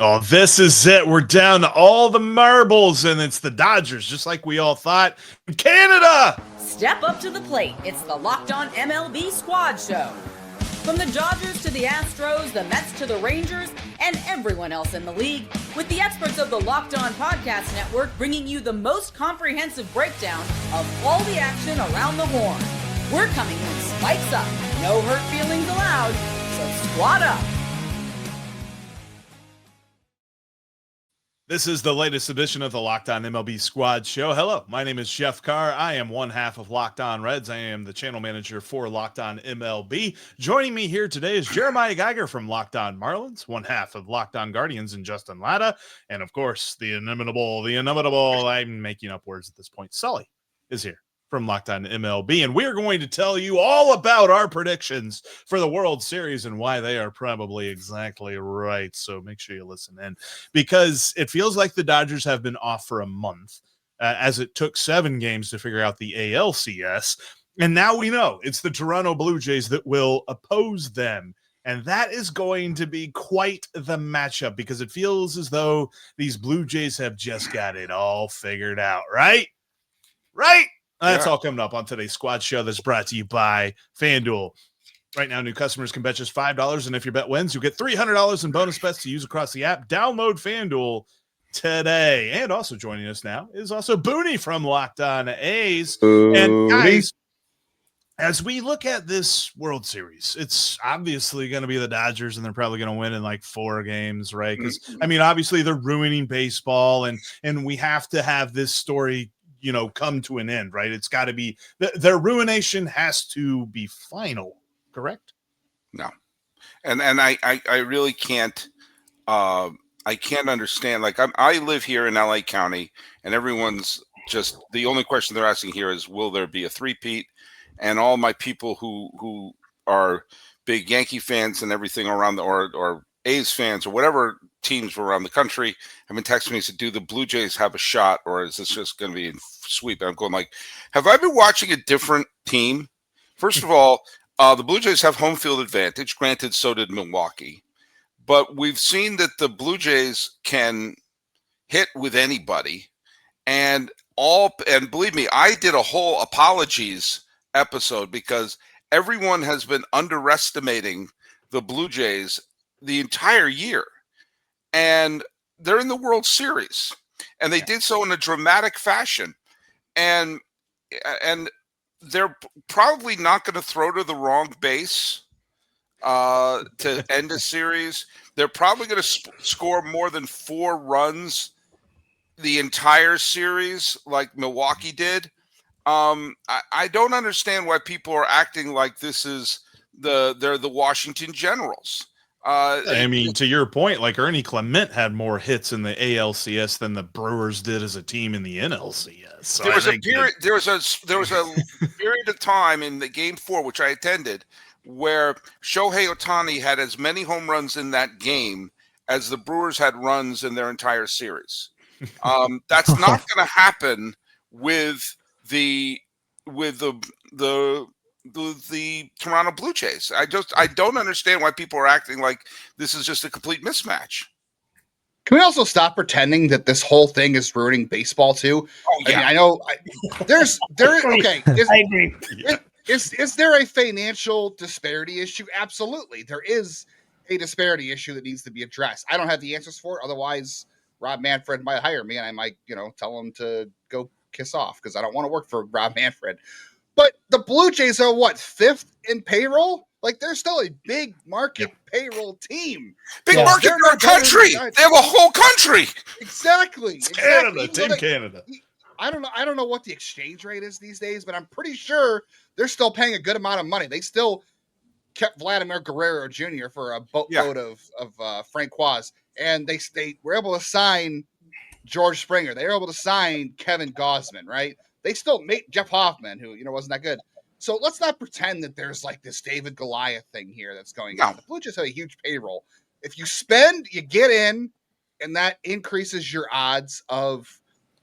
Oh, this is it. We're down to all the marbles, and it's the Dodgers, just like we all thought. Canada! Step up to the plate. It's the Locked On MLB Squad Show. From the Dodgers to the Astros, the Mets to the Rangers, and everyone else in the league, with the experts of the Locked On Podcast Network bringing you the most comprehensive breakdown of all the action around the horn. We're coming in spikes up. No hurt feelings allowed, so squad up. This is the latest edition of the Locked On MLB Squad Show. Hello, my name is Jeff Carr. I am one half of Locked On Reds. I am the channel manager for Locked On MLB. Joining me here today is Jeremiah Geiger from Locked On Marlins, one half of Locked On Guardians, and Justin Latta. And of course, the inimitable, I'm making up words at this point, Sully is here from Locked On MLB, and we're going to tell you all about our predictions for the World Series and why they are probably exactly right. So make sure you listen in, because it feels like the Dodgers have been off for a month, as it took 7 games to figure out the ALCS, and now we know it's the Toronto Blue Jays that will oppose them. And that is going to be quite the matchup, because it feels as though these Blue Jays have just got it all figured out, right? Right? That's all coming up on today's Squad Show that's brought to you by FanDuel. Right now, new customers can bet just $5, and if your bet wins, you'll get $300 in bonus bets to use across the app. Download FanDuel today. And also joining us now is also Booney from Locked On A's. And guys, as we look at this World Series, it's obviously going to be the Dodgers, and they're probably going to win in like 4 games, right? Because, I mean, obviously they're ruining baseball, and we have to have this story come to an end, right? It's got to be their ruination has to be final, correct? No, and I really can't. I can't understand. Like I live here in LA County, and everyone's just the only question they're asking here is, will there be a three-peat? And all my people who are big Yankee fans and everything around or A's fans or whatever teams were around the country have been texting me and said, do the Blue Jays have a shot, or is this just going to be in sweep? And I'm going like, have I been watching a different team? First of all, the Blue Jays have home field advantage. Granted, so did Milwaukee. But we've seen that the Blue Jays can hit with anybody. And believe me, I did a whole apologies episode because everyone has been underestimating the Blue Jays the entire year. And they're in the World Series, and they did so in a dramatic fashion. And they're probably not going to throw to the wrong base to end a series. They're probably going to score more than 4 runs the entire series like Milwaukee did. I don't understand why people are acting like this is they're the Washington Generals. I mean, to your point, like Ernie Clement had more hits in the ALCS than the Brewers did as a team in the NLCS. So there was a period of time in the Game 4, which I attended, where Shohei Ohtani had as many home runs in that game as the Brewers had runs in their entire series. That's not going to happen with the Toronto Blue Jays. I don't understand why people are acting like this is just a complete mismatch. Can we also stop pretending that this whole thing is ruining baseball too? Oh yeah, I know. Okay. I agree. Is there a financial disparity issue? Absolutely, there is a disparity issue that needs to be addressed. I don't have the answers for it. Otherwise, Rob Manfred might hire me, and I might, tell him to go kiss off because I don't want to work for Rob Manfred. But the Blue Jays are 5th in payroll? Like, they're still a big market payroll team. Big market in our country. They have a whole country. Exactly. Canada, Team Canada. I don't know what the exchange rate is these days, but I'm pretty sure they're still paying a good amount of money. They still kept Vladimir Guerrero Jr. for a boatload of Francois, and they were able to sign George Springer. They were able to sign Kevin Gausman, right? They still made Jeff Hoffman, who, wasn't that good. So let's not pretend that there's like this David Goliath thing here that's going on. The Blue Jays have a huge payroll. If you spend, you get in, and that increases your odds of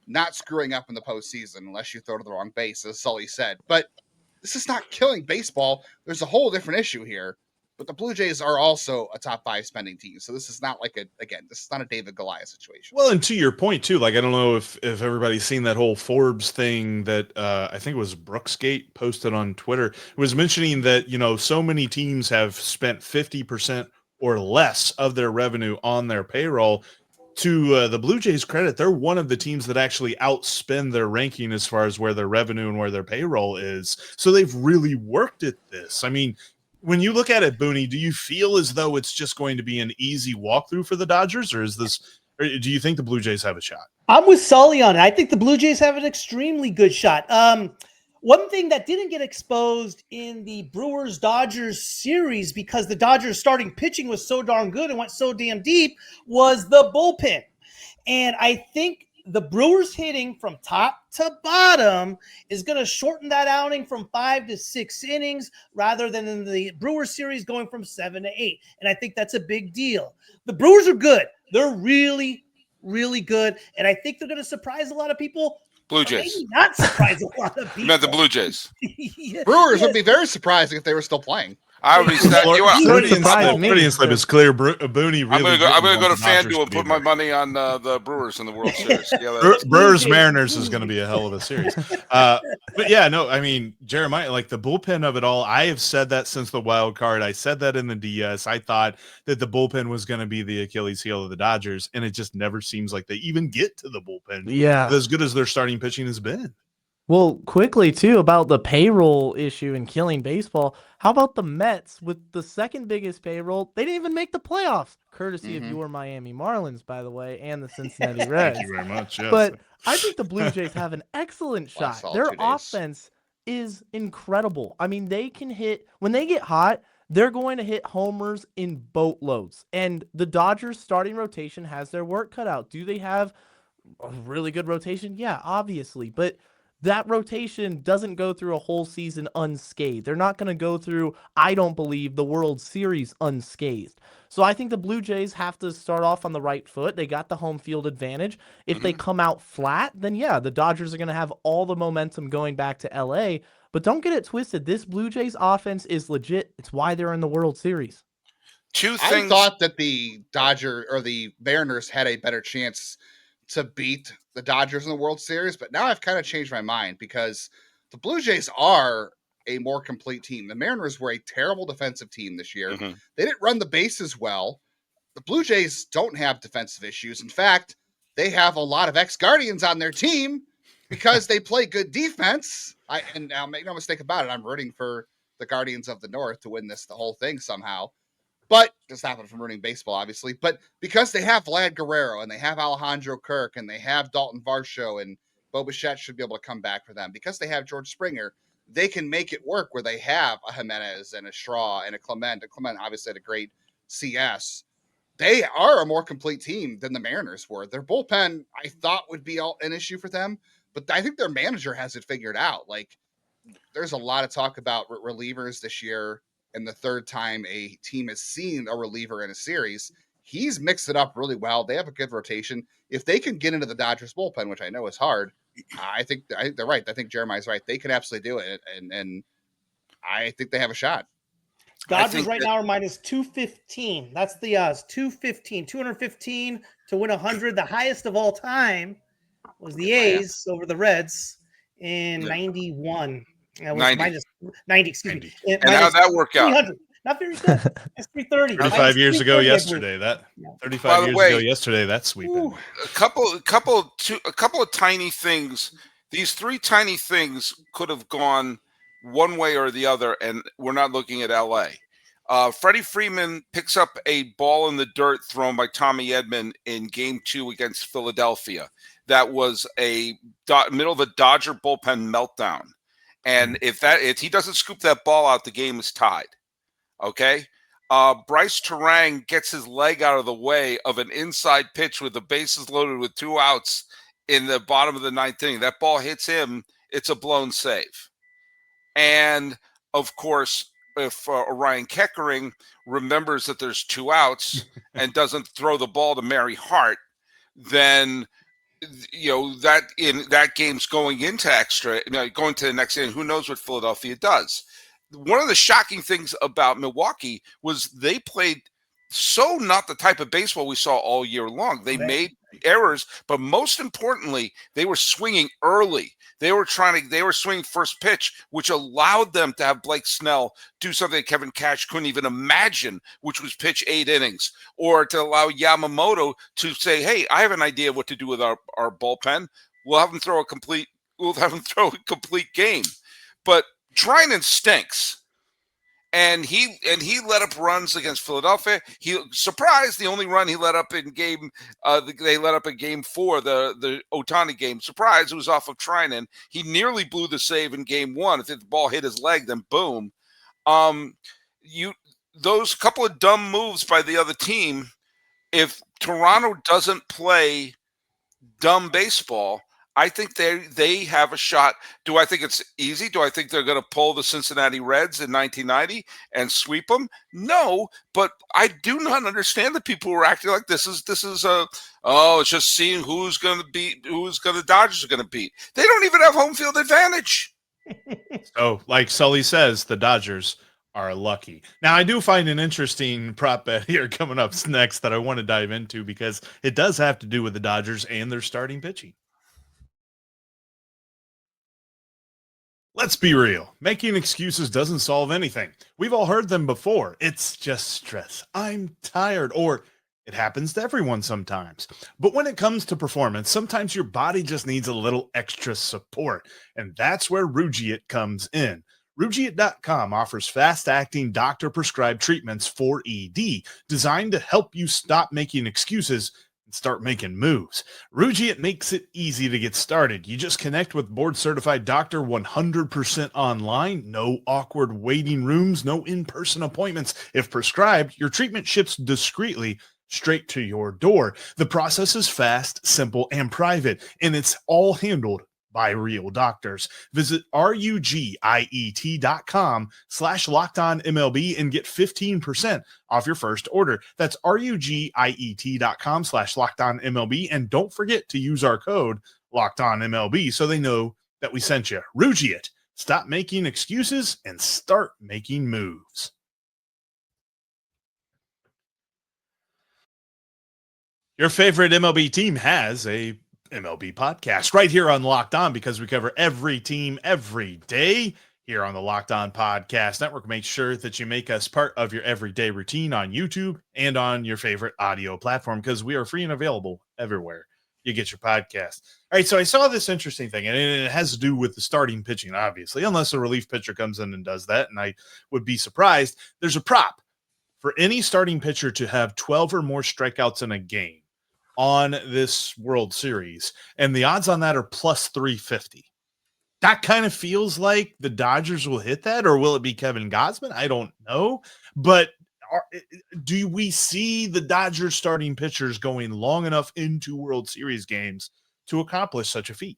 not screwing up in the postseason unless you throw to the wrong base, as Sully said. But this is not killing baseball. There's a whole different issue here. But the Blue Jays are also a top 5 spending team. So this is not like this is not a David Goliath situation. Well, and to your point too, like I don't know if everybody's seen that whole Forbes thing that I think it was Brooksgate posted on Twitter. It was mentioning that, so many teams have spent 50% or less of their revenue on their payroll. To the Blue Jays' credit, they're one of the teams that actually outspend their ranking as far as where their revenue and where their payroll is. So they've really worked at this. I mean, when you look at it, Booney, do you feel as though it's just going to be an easy walkthrough for the Dodgers, or do you think the Blue Jays have a shot? I'm with Sully on it. I think the Blue Jays have an extremely good shot. One thing that didn't get exposed in the Brewers-Dodgers series, because the Dodgers starting pitching was so darn good and went so damn deep, was the bullpen. And I think the Brewers hitting from top to bottom is going to shorten that outing from 5 to 6 innings rather than in the Brewers series going from 7 to 8. And I think that's a big deal. The Brewers are good. They're really, really good. And I think they're going to surprise a lot of people. Blue Jays. Maybe not surprise a lot of people. You meant the Blue Jays. Brewers would be very surprising if they were still playing. I already said Freudian slip is clear. Booney really. I'm gonna go to FanDuel and put my money on the Brewers in the World Series. Brewers Mariners is going to be a hell of a series. But yeah, no, I mean, Jeremiah, like the bullpen of it all. I have said that since the wild card. I said that in the DS. I thought that the bullpen was going to be the Achilles heel of the Dodgers, and it just never seems like they even get to the bullpen. Yeah, as good as their starting pitching has been. Well, quickly, too, about the payroll issue and killing baseball. How about the Mets with the second biggest payroll? They didn't even make the playoffs, courtesy of your Miami Marlins, by the way, and the Cincinnati Reds. Thank you very much. Yes. But I think the Blue Jays have an excellent shot. Their offense is incredible. I mean, they can hit – when they get hot, they're going to hit homers in boatloads. And the Dodgers starting rotation has their work cut out. Do they have a really good rotation? Yeah, obviously. But – that rotation doesn't go through a whole season unscathed. They're not going to go through, I don't believe, the World Series unscathed. So I think the Blue Jays have to start off on the right foot. They got the home field advantage. If they come out flat, then yeah, the Dodgers are going to have all the momentum going back to LA. But don't get it twisted. This Blue Jays offense is legit. It's why they're in the World Series. I thought that the Mariners had a better chance to beat the Dodgers in the World Series, but now I've kind of changed my mind because the Blue Jays are a more complete team. The Mariners were a terrible defensive team this year. They didn't run the bases well. The Blue Jays don't have defensive issues. In fact, they have a lot of ex-Guardians on their team because they play good defense. And now make no mistake about it, I'm rooting for the Guardians of the North to win the whole thing somehow. But just happened from rooting baseball, obviously. But because they have Vlad Guerrero and they have Alejandro Kirk and they have Dalton Varsho and Bo Bichette should be able to come back for them. Because they have George Springer, they can make it work where they have a Jimenez and a Straw and a Clement. And Clement obviously had a great CS. They are a more complete team than the Mariners were. Their bullpen, I thought, would be an issue for them. But I think their manager has it figured out. Like, there's a lot of talk about relievers this year. And the third time a team has seen a reliever in a series, he's mixed it up really well. They have a good rotation. If they can get into the Dodgers bullpen, which I know is hard, I think they're right. I think Jeremiah's right. They can absolutely do it. And I think they have a shot. Dodgers right now are minus 215. That's the odds. 215 to win 100. The highest of all time was the A's over the Reds in 91. That was 90. Minus 90, excuse me. And how'd that work out? Not very good. It's 330. 35 years ago yesterday. 35 years ago yesterday. That's sweeping. A couple of tiny things. These three tiny things could have gone one way or the other, and we're not looking at LA. Freddie Freeman picks up a ball in the dirt thrown by Tommy Edman in Game 2 against Philadelphia. That was a middle of the Dodger bullpen meltdown. And if he doesn't scoop that ball out, the game is tied. Okay. Bryce Terang gets his leg out of the way of an inside pitch with the bases loaded with 2 outs in the bottom of the 9th inning. That ball hits him. It's a blown save. And of course, if Orion Keckering remembers that there's 2 outs and doesn't throw the ball to Mary Hart, then that game's going into extra, going to the next inning. Who knows what Philadelphia does? one of the shocking things about Milwaukee was they played so not the type of baseball we saw all year long. They made errors, but most importantly, they were swinging early. They were swinging first pitch, which allowed them to have Blake Snell do something Kevin Cash couldn't even imagine, which was pitch 8 innings, or to allow Yamamoto to say, "Hey, I have an idea of what to do with our bullpen. We'll have him throw a complete game." But Trinan stinks. And he let up runs against Philadelphia. He surprised the only run he let up in game. They let up in game 4, the Ohtani game. Surprise! It was off of Trinan. He nearly blew the save in game 1. If the ball hit his leg, then boom. Those couple of dumb moves by the other team. If Toronto doesn't play dumb baseball, I think they have a shot. Do I think it's easy? Do I think they're going to pull the Cincinnati Reds in 1990 and sweep them? No, but I do not understand the people who are acting like this is it's just seeing who's going to Dodgers are going to beat. They don't even have home field advantage. So, like Sully says, the Dodgers are lucky. Now, I do find an interesting prop bet here coming up next that I want to dive into because it does have to do with the Dodgers and their starting pitching. Let's be real. Making excuses doesn't solve anything. We've all heard them before. It's just stress. I'm tired. Or it happens to everyone sometimes. But when it comes to performance, sometimes your body just needs a little extra support. And that's where Rugiet comes in. Rugiet.com offers fast-acting doctor-prescribed treatments for ED designed to help you stop making excuses start making moves. Rugiet makes it easy to get started. You just connect with board-certified doctor 100% online. No awkward waiting rooms, no in-person appointments. If prescribed, your treatment ships discreetly straight to your door. The process is fast, simple, and private, and it's all handled by real doctors. Visit rugiet.com/LockedOnMLB and get 15% off your first order. That's rugiet.com/LockedOnMLB. And don't forget to use our code LockedOnMLB so they know that we sent you. Rugiet, stop making excuses and start making moves. Your favorite MLB team has a MLB podcast right here on Locked On because we cover every team every day here on the Locked On Podcast Network. Make sure that you make us part of your everyday routine on YouTube and on your favorite audio platform because we are free and available everywhere you get your podcast. All right, so I saw this interesting thing, and it has to do with the starting pitching, obviously, unless a relief pitcher comes in and does that, and I would be surprised. There's a prop for any starting pitcher to have 12 or more strikeouts in a game on this World Series, and the odds on that are plus 350. That kind of feels like the Dodgers will hit that, or will it be Kevin Gausman? I don't know, but do we see the Dodgers starting pitchers going long enough into World Series games to accomplish such a feat?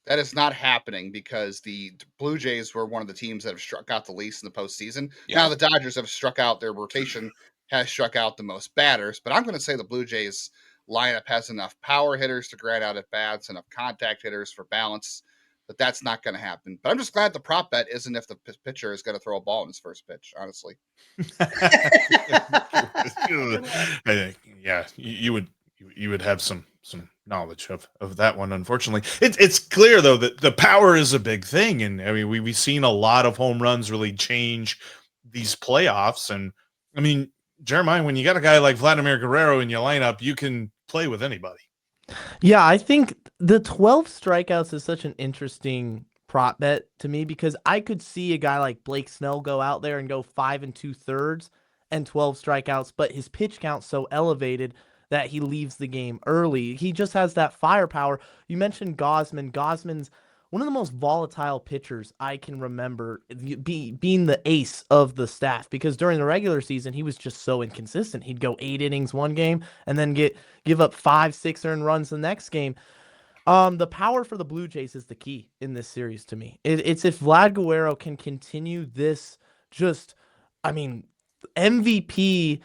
That is not happening because the Blue Jays were one of the teams that have struck out the least in the postseason. Yeah. Now the Dodgers have struck out, their rotation has struck out the most batters, but I'm going to say the Blue Jays lineup has enough power hitters to grind out at bats, enough contact hitters for balance, but that's not going to happen. But I'm just glad the prop bet isn't if the pitcher is going to throw a ball in his first pitch, honestly. Yeah, you would have some knowledge of that one. Unfortunately, it's clear though that the power is a big thing, and I mean we've seen a lot of home runs really change these playoffs. And I mean, Jeremiah, when you got a guy like Vladimir Guerrero in your lineup, you can play with anybody. Yeah, I think the 12 strikeouts is such an interesting prop bet to me because I could see a guy like Blake Snell go out there and go 5 2/3 and 12 strikeouts, but his pitch count's so elevated that he leaves the game early. He just has that firepower. You mentioned Gausman. Gausman's one of the most volatile pitchers I can remember being the ace of the staff because during the regular season, he was just so inconsistent. He'd go 8 innings one game and then give up 5-6 earned runs the next game. The power for the Blue Jays is the key in this series to me. It's if Vlad Guerrero can continue this MVP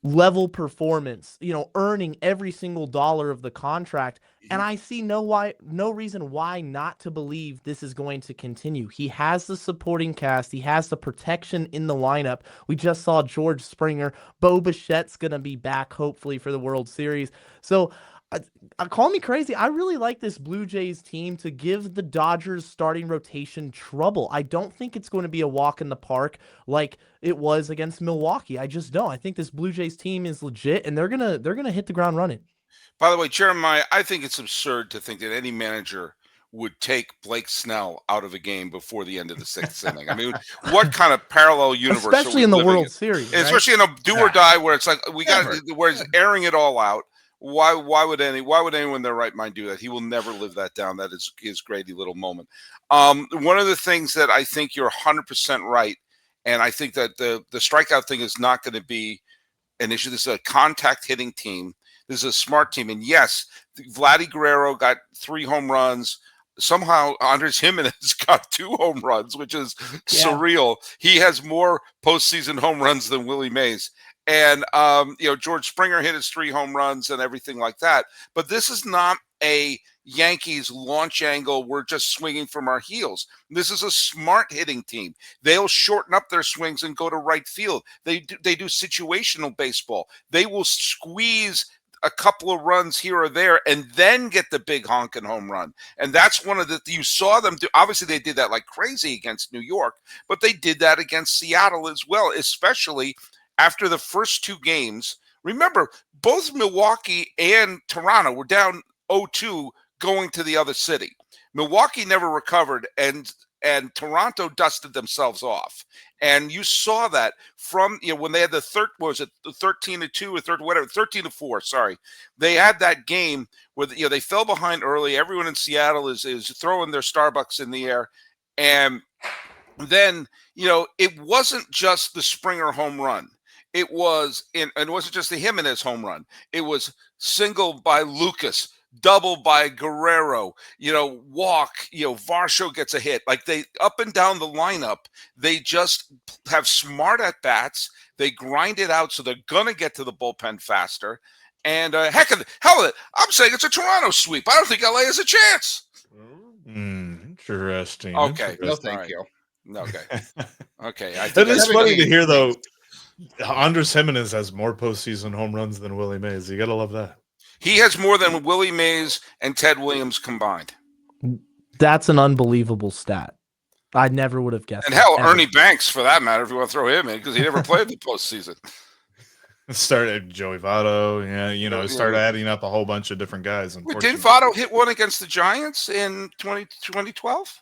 level performance, earning every single dollar of the contract. And I see no reason why not to believe this is going to continue. He has the supporting cast. He has the protection in the lineup. We just saw George Springer. Bo Bichette's going to be back, hopefully, for the World Series. So call me crazy. I really like this Blue Jays team to give the Dodgers starting rotation trouble. I don't think it's going to be a walk in the park like it was against Milwaukee. I just don't. I think this Blue Jays team is legit, and they're gonna hit the ground running. By the way, Jeremiah, I think it's absurd to think that any manager would take Blake Snell out of a game before the end of the 6th inning. I mean, what kind of parallel universe? Especially in the World Series, right? Especially in a do or die where it's like where it's airing it all out. Why would anyone in their right mind do that? He will never live that down. That is his Grady little moment. One of the things that I think you're 100% right, and I think that the strikeout thing is not going to be an issue. This is a contact hitting team. This is a smart team. And yes, Vladimir Guerrero got 3 home runs. Somehow Andres Jimenez got 2 home runs, which is surreal. He has more postseason home runs than Willie Mays. And, George Springer hit his 3 home runs and everything like that. But this is not a Yankees launch angle. We're just swinging from our heels. This is a smart hitting team. They'll shorten up their swings and go to right field. They do situational baseball. They will squeeze a couple of runs here or there and then get the big honking home run. And that's one of you saw them do. Obviously they did that like crazy against New York, but they did that against Seattle as well, especially after the first 2 games. Remember, both Milwaukee and Toronto were down 0-2 going to the other city. Milwaukee never recovered, and Toronto dusted themselves off. And you saw that from when they had the 13-2 or 13-4. Sorry, they had that game where they fell behind early. Everyone in Seattle is throwing their Starbucks in the air, and then it wasn't just the Springer home run. It wasn't just the Jimenez home run. It was single by Lucas, double by Guerrero, walk, Varsho gets a hit. Like they up and down the lineup, they just have smart at bats. They grind it out, so they're gonna get to the bullpen faster. And hell of it, I'm saying it's a Toronto sweep. I don't think LA has a chance. Interesting. Okay, no, thank you. Okay, okay. That is funny to hear, though. Andres Jimenez has more postseason home runs than Willie Mays. You gotta love that. He has more than Willie Mays and Ted Williams combined. That's an unbelievable stat. I never would have guessed. And hell, Ernie Banks, for that matter, if you want to throw him in, because he never played the postseason. Started Joey Votto, started adding up a whole bunch of different guys. Didn't Votto hit one against the Giants in 2012?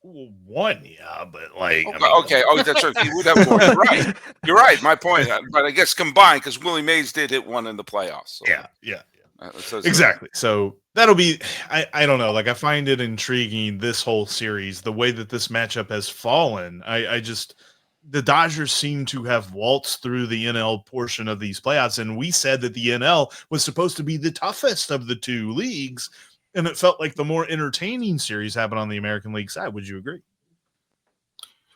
One, yeah, but like okay. Oh, that's right. He would have more. You're right. You're right. My point, but I guess combined because Willie Mays did hit one in the playoffs. So. Yeah. Exactly. So that'll be. I don't know. Like I find it intriguing this whole series, the way that this matchup has fallen. The Dodgers seem to have waltzed through the NL portion of these playoffs, and we said that the NL was supposed to be the toughest of the 2 leagues. And it felt like the more entertaining series happened on the American League side. Would you agree?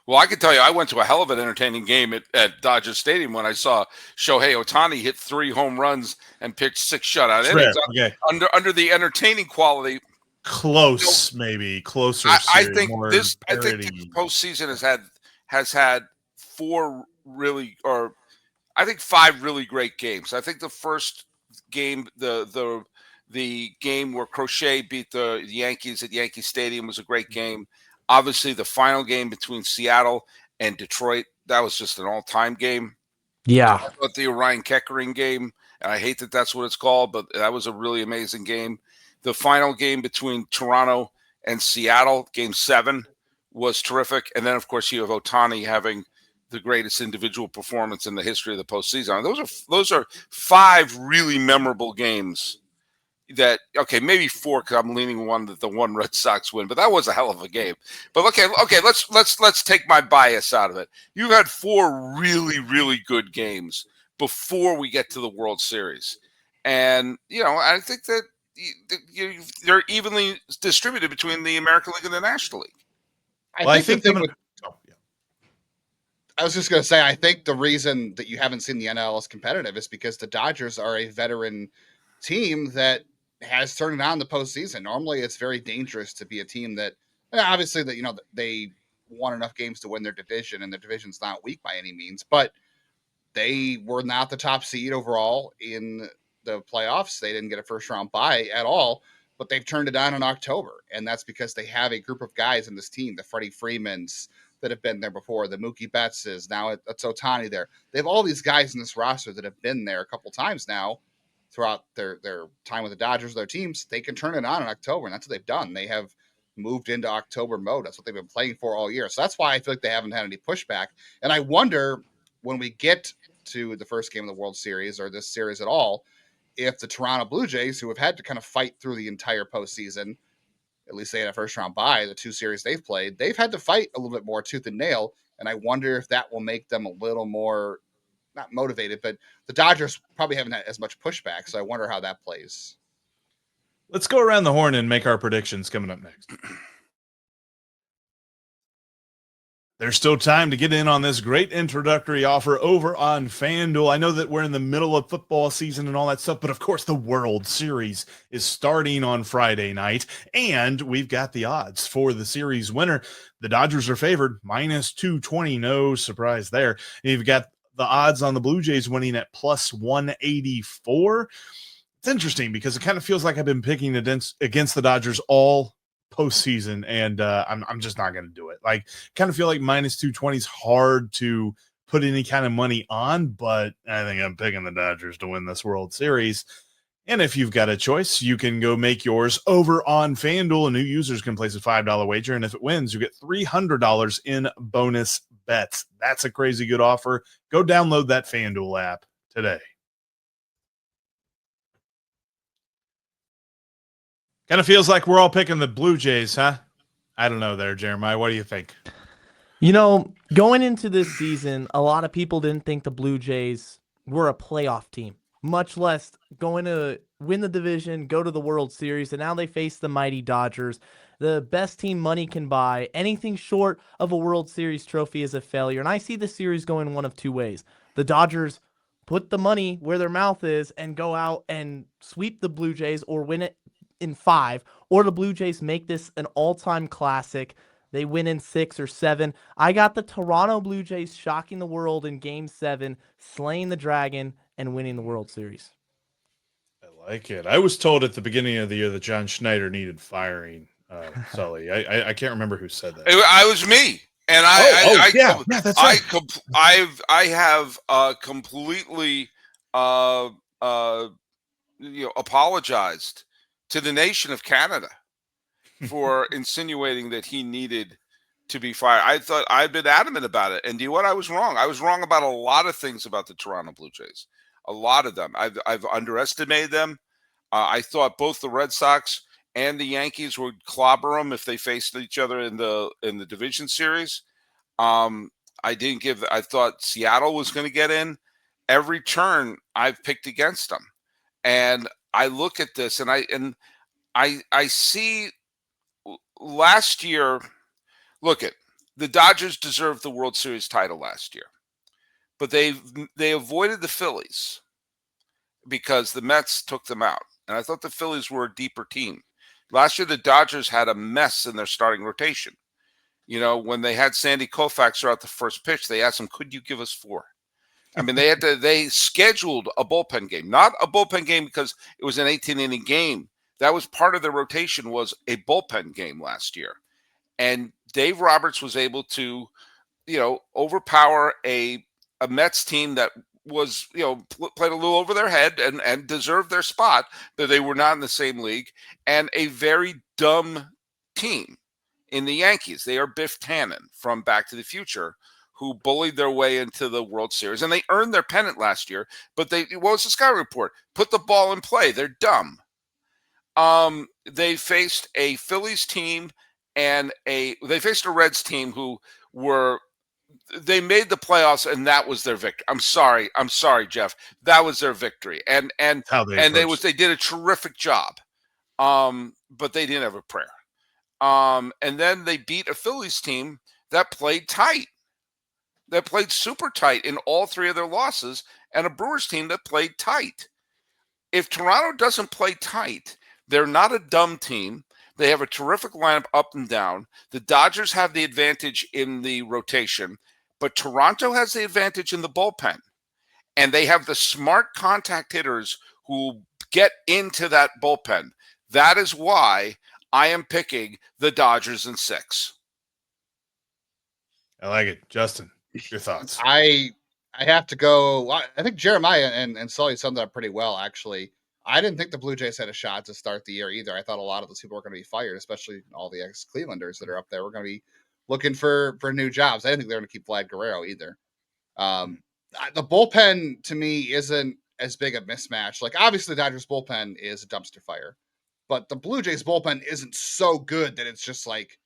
Well, I can tell you, I went to a hell of an entertaining game at Dodger Stadium when I saw Shohei Ohtani hit 3 home runs and pitch 6 shutout innings. Okay. Under the entertaining quality, maybe closer. I think the postseason has had 4 really, or I think 5 really great games. I think the first game, the game where Crochet beat the Yankees at Yankee Stadium was a great game. Obviously, the final game between Seattle and Detroit, that was just an all-time game. Yeah. I thought the Orion Keckering game, and I hate that that's what it's called, but that was a really amazing game. The final game between Toronto and Seattle, Game 7, was terrific. And then, of course, you have Ohtani having the greatest individual performance in the history of the postseason. Those are 5 really memorable games. That maybe 4 because I'm leaning one that the one Red Sox win, but that was a hell of a game. But okay, let's take my bias out of it. You've had 4 really, really good games before we get to the World Series, and I think that they're evenly distributed between the American League and the National League. I think I was just going to say, I think the reason that you haven't seen the NL as competitive is because the Dodgers are a veteran team that has turned it on the postseason. Normally, it's very dangerous to be a team that, obviously, that they won enough games to win their division, and their division's not weak by any means, but they were not the top seed overall in the playoffs. They didn't get a first round bye at all, but they've turned it on in October. And that's because they have a group of guys in this team, the Freddie Freemans that have been there before, the Mookie Bettses, now it's Ohtani there. They have all these guys in this roster that have been there a couple times now throughout their time with the Dodgers, their teams. They can turn it on in October, and that's what they've done. They have moved into October mode. That's what they've been playing for all year. So that's why I feel like they haven't had any pushback. And I wonder, when we get to the first game of the World Series, or this series at all, if the Toronto Blue Jays, who have had to kind of fight through the entire postseason, at least they had a first round bye, the 2 series they've played, they've had to fight a little bit more tooth and nail. And I wonder if that will make them a little more, not motivated, but the Dodgers probably haven't had as much pushback. So I wonder how that plays. Let's go around the horn and make our predictions coming up next. There's still time to get in on this great introductory offer over on FanDuel. I know that we're in the middle of football season and all that stuff, but of course the World Series is starting on Friday night, and we've got the odds for the series winner. The Dodgers are favored, -220, no surprise there. You've got the odds on the Blue Jays winning at +184. It's interesting because it kind of feels like I've been picking against the Dodgers all postseason, and I'm just not going to do it. Like, kind of feel like -220 is hard to put any kind of money on, but I think I'm picking the Dodgers to win this World Series. And if you've got a choice, you can go make yours over on FanDuel, and new users can place a $5 wager, and if it wins, you get $300 in bonus bets. That's a crazy good offer. Go download that FanDuel app today. Kind of feels like we're all picking the Blue Jays, huh? I don't know there, Jeremiah. What do you think? Going into this season, a lot of people didn't think the Blue Jays were a playoff team, much less going to win the division, go to the World Series, and now they face the mighty Dodgers. The best team money can buy. Anything short of a World Series trophy is a failure, and I see the series going one of two ways. The Dodgers put the money where their mouth is and go out and sweep the Blue Jays or win it in 5, or the Blue Jays make this an all-time classic. They win in 6 or 7. I got the Toronto Blue Jays shocking the world in Game 7, slaying the Dragon, and winning the World Series. I like it. I was told at the beginning of the year that John Schneider needed firing, Sully. I can't remember who said that. I was me. And that's right. I have completely apologized to the nation of Canada for insinuating that he needed to be fired. I thought I'd been adamant about it. And do you know what? I was wrong. I was wrong about a lot of things about the Toronto Blue Jays. A lot of them. I've underestimated them. I thought both the Red Sox and the Yankees would clobber them if they faced each other in the division series. I thought Seattle was going to get in. Every turn I've picked against them. And I look at this and I see last year. Look at the Dodgers deserved the World Series title last year, but they avoided the Phillies because the Mets took them out, and I thought the Phillies were a deeper team. Last year, the Dodgers had a mess in their starting rotation. When they had Sandy Koufax throughout the first pitch, they asked him, "Could you give us 4?" I mean, they scheduled a bullpen game, not a bullpen game because it was an 18-inning game. That was part of their rotation, was a bullpen game last year. And Dave Roberts was able to, overpower a Mets team that was, played a little over their head and deserved their spot, that they were not in the same league, and a very dumb team in the Yankees. They are Biff Tannen from Back to the Future, who bullied their way into the World Series. And they earned their pennant last year, but what was the scouting report? Put the ball in play. They're dumb. They faced a Phillies team and they faced a Reds team who they made the playoffs, and that was their victory. I'm sorry, Jeff. That was their victory. And they did a terrific job. But they didn't have a prayer. And then they beat a Phillies team that played tight. that played super tight in all 3 of their losses, and a Brewers team that played tight. If Toronto doesn't play tight, they're not a dumb team. They have a terrific lineup up and down. The Dodgers have the advantage in the rotation, but Toronto has the advantage in the bullpen. And they have the smart contact hitters who get into that bullpen. That is why I am picking the Dodgers in 6. I like it. Justin, your thoughts? I have to go. I think Jeremiah and Sully summed that up pretty well, actually. I didn't think the Blue Jays had a shot to start the year either. I thought a lot of those people were going to be fired, especially all the ex-Clevelanders that are up there. We're going to be looking for new jobs. I didn't think they were going to keep Vlad Guerrero either. The bullpen, to me, isn't as big a mismatch. Like, obviously, the Dodgers bullpen is a dumpster fire, but the Blue Jays bullpen isn't so good that it's just like,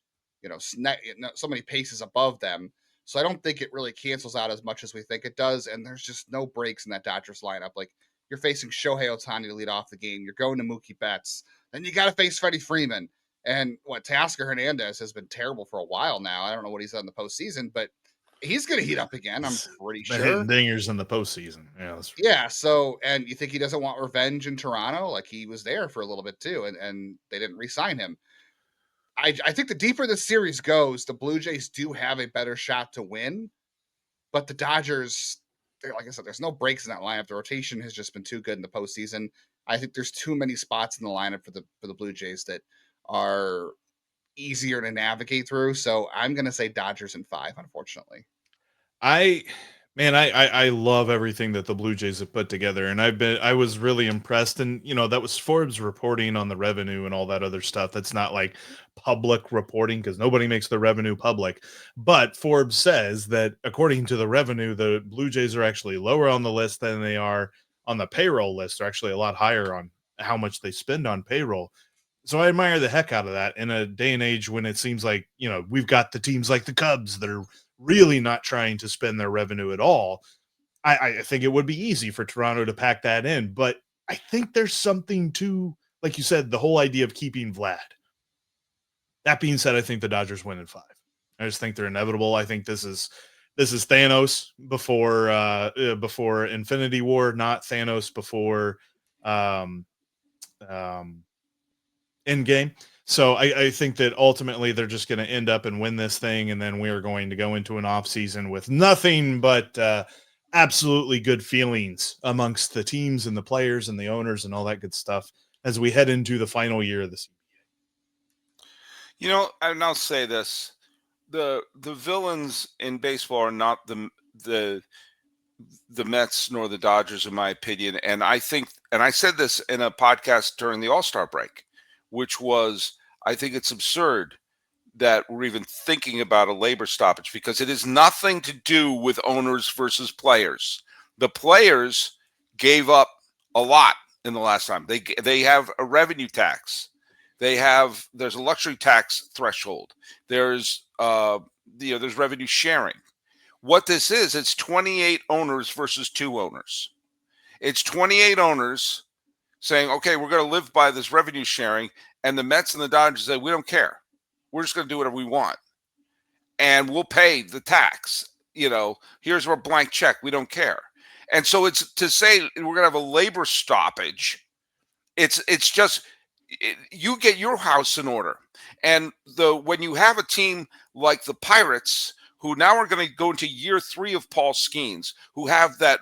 so many paces above them. So I don't think it really cancels out as much as we think it does. And there's just no breaks in that Dodgers lineup. Like, you're facing Shohei Ohtani to lead off the game. You're going to Mookie Betts. Then you got to face Freddie Freeman. And Teoscar Hernandez has been terrible for a while now. I don't know what he's done in the postseason, but he's going to heat up again, I'm pretty sure. Hitting dingers in the postseason. Yeah. So, and you think he doesn't want revenge in Toronto? Like, he was there for a little bit too, and they didn't re-sign him. I think the deeper the series goes, the Blue Jays do have a better shot to win, but the Dodgers, like I said, there's no breaks in that lineup. The rotation has just been too good in the postseason. I think there's too many spots in the lineup for the Blue Jays that are easier to navigate through. So I'm going to say Dodgers in 5, unfortunately. I love everything that the Blue Jays have put together, and I was really impressed. And that was Forbes reporting on the revenue and all that other stuff. That's not like public reporting because nobody makes the revenue public. But Forbes says that according to the revenue, the Blue Jays are actually lower on the list than they are on the payroll list. They're actually a lot higher on how much they spend on payroll. So I admire the heck out of that in a day and age when it seems like, we've got the teams like the Cubs that are really not trying to spend their revenue at all. I think it would be easy for Toronto to pack that in, but I think there's something to, like you said, the whole idea of keeping Vlad. That being said, I think the Dodgers win in 5. I just think they're inevitable. I think this is Thanos before Infinity War, not Thanos before Endgame. So I think that ultimately they're just going to end up and win this thing, and then we are going to go into an off season with nothing but absolutely good feelings amongst the teams and the players and the owners and all that good stuff as we head into the final year of the CBA. And I'll say this: the villains in baseball are not the Mets nor the Dodgers, in my opinion. And I think, and I said this in a podcast during the All-Star break, which was, I think it's absurd that we're even thinking about a labor stoppage because it has nothing to do with owners versus players. The players gave up a lot in the last time. They have a revenue tax. There's a luxury tax threshold. There's revenue sharing. What this is, it's 28 owners versus 2 owners. It's 28 owners saying, okay, we're going to live by this revenue sharing. And the Mets and the Dodgers say, we don't care. We're just going to do whatever we want. And we'll pay the tax. Here's our blank check. We don't care. And so it's to say we're going to have a labor stoppage. It's just, you get your house in order. And when you have a team like the Pirates, who now are going to go into year 3 of Paul Skeens, who have that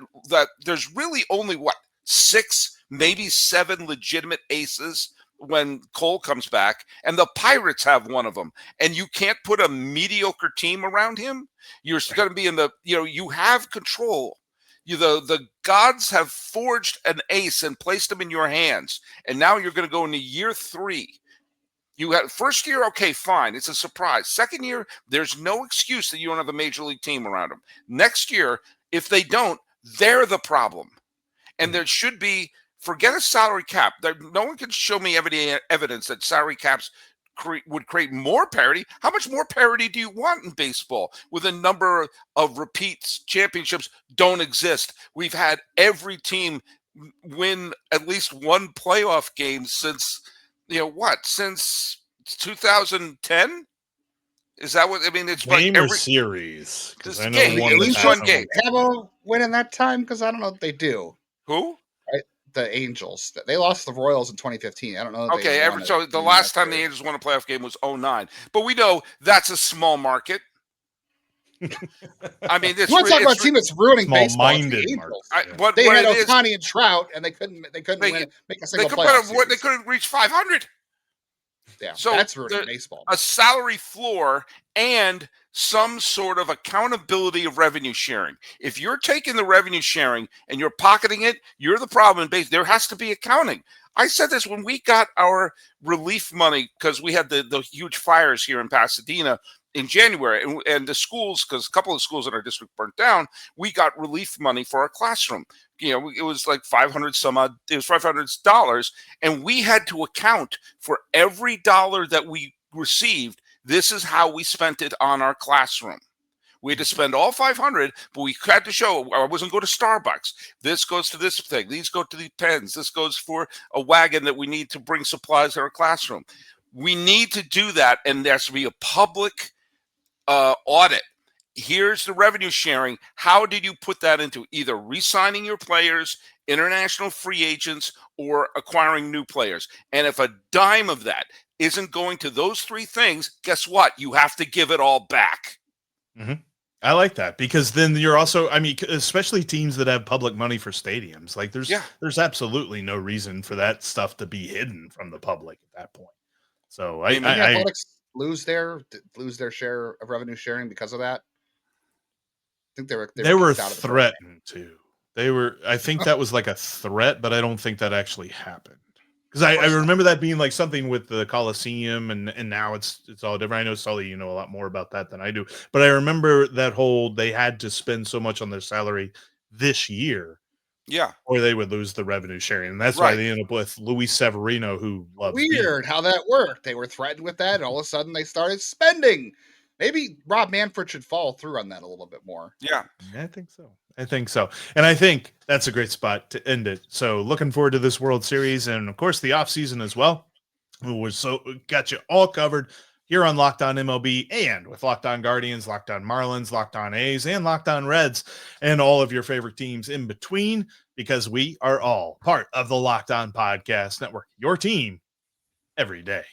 there's really only 6, maybe 7 legitimate aces when Cole comes back, and the Pirates have one of them, and you can't put a mediocre team around him. You're going to be in you have control. The gods have forged an ace and placed him in your hands, and now you're going to go into year 3. You had first year, okay, fine. It's a surprise. Second year, there's no excuse that you don't have a major league team around them. Next year, if they don't, they're the problem. And there should be, forget a salary cap. No one can show me evidence that salary caps would create more parity. How much more parity do you want in baseball with a number of repeats? Championships don't exist. We've had every team win at least one playoff game since... since 2010? Is that what I mean? It's game like or series. This I know game, one at of the least past one ones. game. Have a win in that time because I don't know if they do. Who? The Angels. They lost the Royals in 2015. I don't know. Okay, so the last time the Angels won a playoff game was 2009. But we know that's a small market. I mean, you want to talk about a team that's ruining baseball? Minded they had Ohtani and Trout, and they couldn't win, make a single playoff series. They couldn't reach 500. Yeah, so that's ruining baseball. A salary floor and some sort of accountability of revenue sharing. If you're taking the revenue sharing and you're pocketing it, you're the problem in baseball. There has to be accounting. I said this when we got our relief money because we had the huge fires here in Pasadena in January, and the schools, because a couple of schools in our district burnt down, we got relief money for our classroom. It was like $500, and we had to account for every dollar that we received. This is how we spent it on our classroom. We had to spend all $500, but we had to show I wasn't going to Starbucks. This goes to this thing. These go to the pens. This goes for a wagon that we need to bring supplies to our classroom. We need to do that, and there has to be a public audit. Here's the revenue sharing. How did you put that into either re-signing your players, international free agents, or acquiring new players? And if a dime of that isn't going to those three things, guess what? You have to give it all back. Mm-hmm. I like that because then you're also, I mean, especially teams that have public money for stadiums, like there's absolutely no reason for that stuff to be hidden from the public at that point. So I lose their share of revenue sharing because of that. I think they were threatened to. I think that was like a threat, but I don't think that actually happened. Because I remember that being like something with the Coliseum, and now it's all different. I know, Sully, you know a lot more about that than I do. But I remember that they had to spend so much on their salary this year. Yeah. Or they would lose the revenue sharing. And that's why they ended up with Luis Severino, who loves Weird how that worked. They were threatened with that, and all of a sudden they started spending. Maybe Rob Manfred should follow through on that a little bit more. Yeah. I think so. And I think that's a great spot to end it. So looking forward to this World Series and, of course, the offseason as well. Got you all covered here on Locked On MLB and with Locked On Guardians, Locked On Marlins, Locked On A's, and Locked On Reds, and all of your favorite teams in between, because we are all part of the Locked On Podcast Network, your team every day.